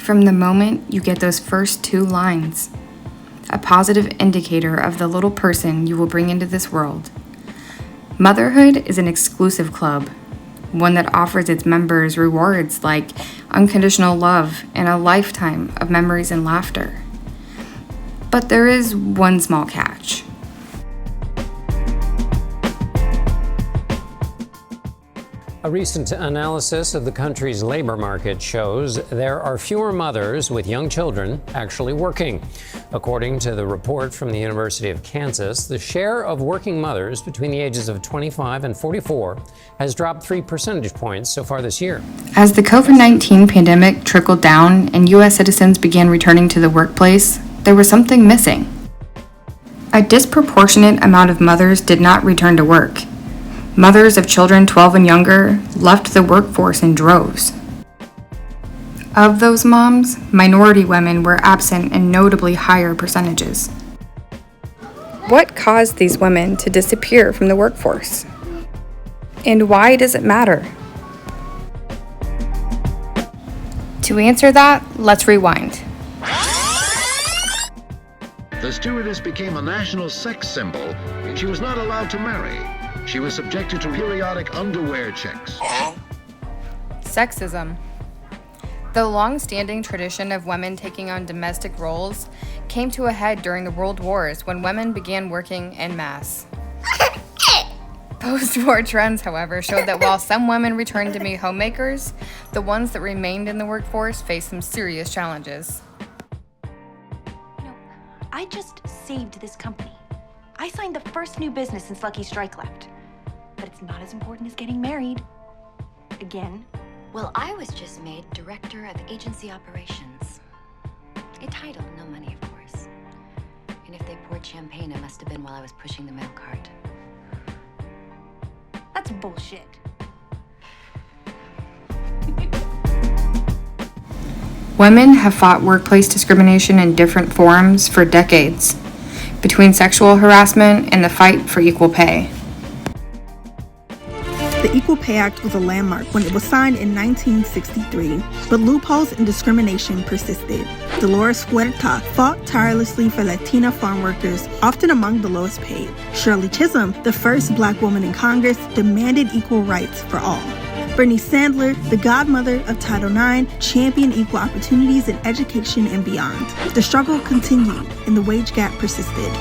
from the moment you get those first two lines, a positive indicator of the little person you will bring into this world. Motherhood is an exclusive club, one that offers its members rewards like unconditional love and a lifetime of memories and laughter. But there is one small catch. A recent analysis of the country's labor market shows there are fewer mothers with young children actually working. According to the report from the University of Kansas, the share of working mothers between the ages of 25 and 44 has dropped 3 percentage points so far this year. As the COVID-19 pandemic trickled down and U.S. citizens began returning to the workplace, there was something missing. A disproportionate amount of mothers did not return to work. Mothers of children 12 and younger left the workforce in droves. Of those moms, minority women were absent in notably higher percentages. What caused these women to disappear from the workforce? And why does it matter? To answer that, let's rewind. The stewardess became a national sex symbol. She was not allowed to marry. She was subjected to periodic underwear checks. Sexism. The long-standing tradition of women taking on domestic roles came to a head during the World Wars when women began working en masse. Post-war trends, however, showed that while some women returned to be homemakers, the ones that remained in the workforce faced some serious challenges. I just saved this company. I signed the first new business since Lucky Strike left. But it's not as important as getting married. Again. Well, I was just made Director of Agency Operations. A title, no money, of course. And if they poured champagne, it must have been while I was pushing the mail cart. That's bullshit. Women have fought workplace discrimination in different forms for decades, between sexual harassment and the fight for equal pay. The Equal Pay Act was a landmark when it was signed in 1963, but loopholes and discrimination persisted. Dolores Huerta fought tirelessly for Latina farm workers, often among the lowest paid. Shirley Chisholm, the first Black woman in Congress, demanded equal rights for all. Bernie Sandler, the godmother of Title IX, championed equal opportunities in education and beyond. The struggle continued, and the wage gap persisted.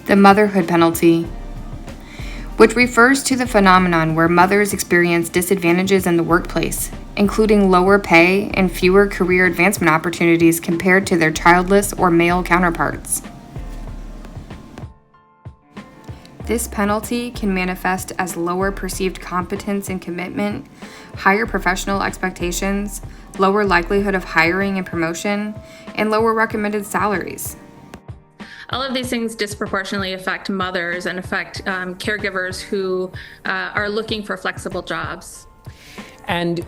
The Motherhood Penalty, which refers to the phenomenon where mothers experience disadvantages in the workplace, including lower pay and fewer career advancement opportunities compared to their childless or male counterparts. This penalty can manifest as lower perceived competence and commitment, higher professional expectations, lower likelihood of hiring and promotion, and lower recommended salaries. All of these things disproportionately affect mothers and affect caregivers who are looking for flexible jobs. And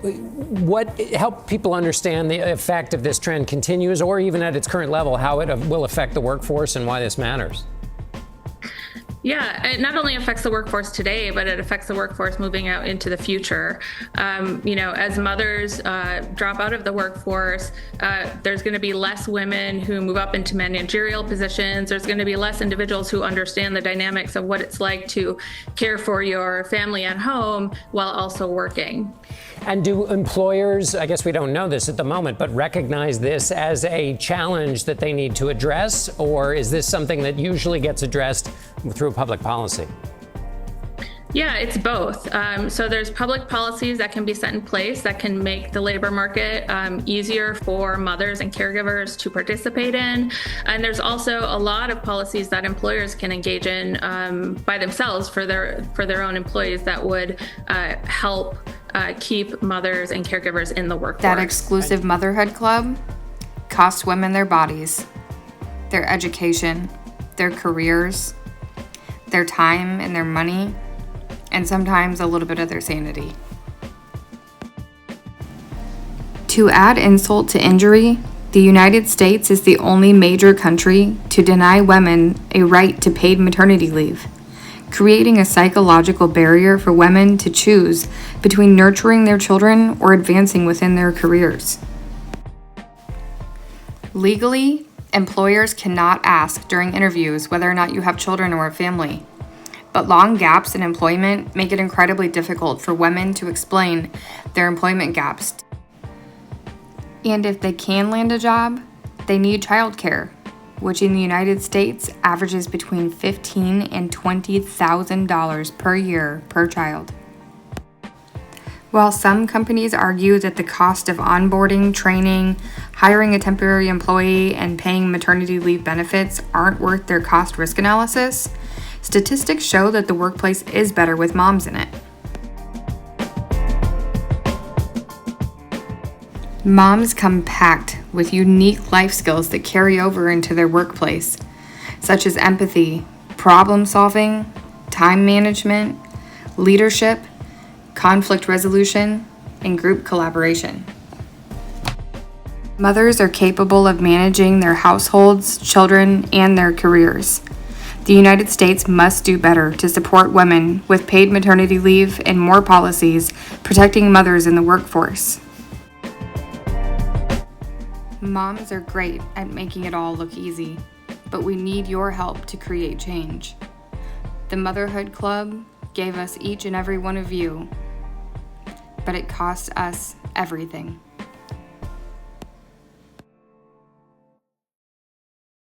what help people understand the effect of this trend continues, or even at its current level, how it will affect the workforce and why this matters? Yeah, it not only affects the workforce today, but it affects the workforce moving out into the future. As mothers drop out of the workforce, there's going to be less women who move up into managerial positions. There's going to be less individuals who understand the dynamics of what it's like to care for your family at home while also working. And do employers, I guess we don't know this at the moment, but recognize this as a challenge that they need to address? Or is this something that usually gets addressed through public policy? Yeah, it's both. So there's public policies that can be set in place that can make the labor market easier for mothers and caregivers to participate in. And there's also a lot of policies that employers can engage in by themselves for their own employees that would help keep mothers and caregivers in the workforce. That exclusive motherhood club costs women their bodies, their education, their careers, their time and their money, and sometimes a little bit of their sanity. To add insult to injury, the United States is the only major country to deny women a right to paid maternity leave, creating a psychological barrier for women to choose between nurturing their children or advancing within their careers. Legally, employers cannot ask during interviews whether or not you have children or a family. But long gaps in employment make it incredibly difficult for women to explain their employment gaps. And if they can land a job, they need childcare, which in the United States averages between $15,000 and $20,000 per year per child. While some companies argue that the cost of onboarding, training, hiring a temporary employee, and paying maternity leave benefits aren't worth their cost-risk analysis, statistics show that the workplace is better with moms in it. Moms come packed with unique life skills that carry over into their workplace, such as empathy, problem solving, time management, leadership, conflict resolution, and group collaboration. Mothers are capable of managing their households, children, and their careers. The United States must do better to support women with paid maternity leave and more policies protecting mothers in the workforce. Moms are great at making it all look easy, but we need your help to create change. The Motherhood Club gave us each and every one of you, but it costs us everything.